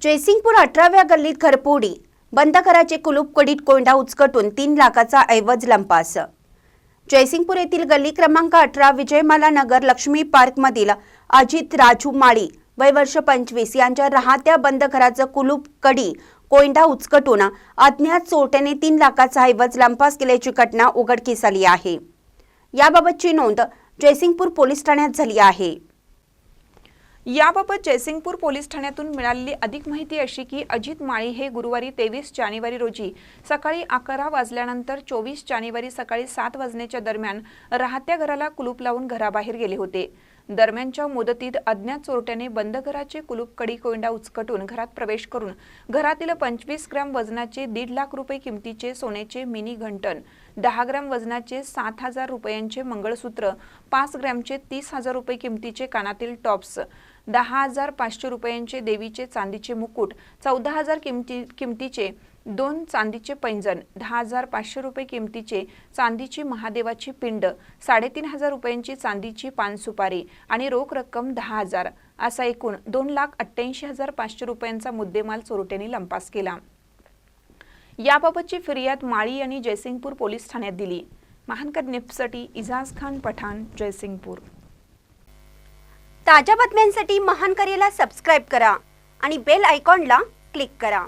जयसिंगपूर 18व्या गल्लीत घरफोडी, बंद घराचे कुलूप कडीत कोंडा उचकटून 3 लाखाचा ऐवज लंपास। जयसिंगपूर येथील गल्ली क्रमांक 18 विजयमाला नगर लक्ष्मी पार्क मधील अजित राजू माळी वय वर्ष 25 यांच्या राहत्या बंद घराचं कुलूप कडी कोंडा उचकटून अज्ञात चोरट्याने 3 लाखाचा ऐवज लंपास केल्याची घटना उघडकीस आली आहे। याबाबतची नोंद जयसिंगपूर पोलीस ठाण्यात झाली आहे। याबाबत जयसिंगपूर पोलीस ठाण्यातून मिळालेली अधिक माहिती अशी की अजित माळी हे गुरुवारी 23 जानेवारी रोजी सकाळी 11 वाजल्यानंतर 24 जानेवारी सकाळी 7 वाजण्याच्या दरम्यान राहत्या घराला कुलूप लावून घराबाहेर गेले होते। दरम्यानच्या मुदतीत अज्ञात चोरट्याने बंद घराचे कुलूप कडी कोंडा उचकटून घरात प्रवेश करून घरातील 25 ग्रॅम वजनाचे 1.5 लाख रुपये किमतीचे सोन्याचे मिनी घंटन, 10 ग्रॅम वजनाचे 7,000 रुपयांचे मंगळसूत्र, 5 ग्रॅमचे 30,000 रुपये किमतीचे कानातील टॉप्स, 10,500 रुपयांचे देवीचे चांदीचे मुकुट, 14,000 किमतीचे 2 चांदीचे पैंजण, 10,500 रुपये किमतीचे चांदीची महादेवाची पिंड, 3,500 रुपयांची चांदीची पान सुपारी आणि रोख रक्कम 10,000 असा एकूण 2,88,500 रुपयांचा मुद्देमाल चोरट्यांनी लंपास केला। याबाबतची फिर्याद माळी यांनी जयसिंगपूर पोलीस ठाण्यात दिली। महानकर न्यूजसाठी इजाज खान पठाण, जयसिंगपूर। ताज्या बातम्यांसाठी महानकरेला सबस्क्राइब करा आणि बेल आयकॉनला क्लिक करा।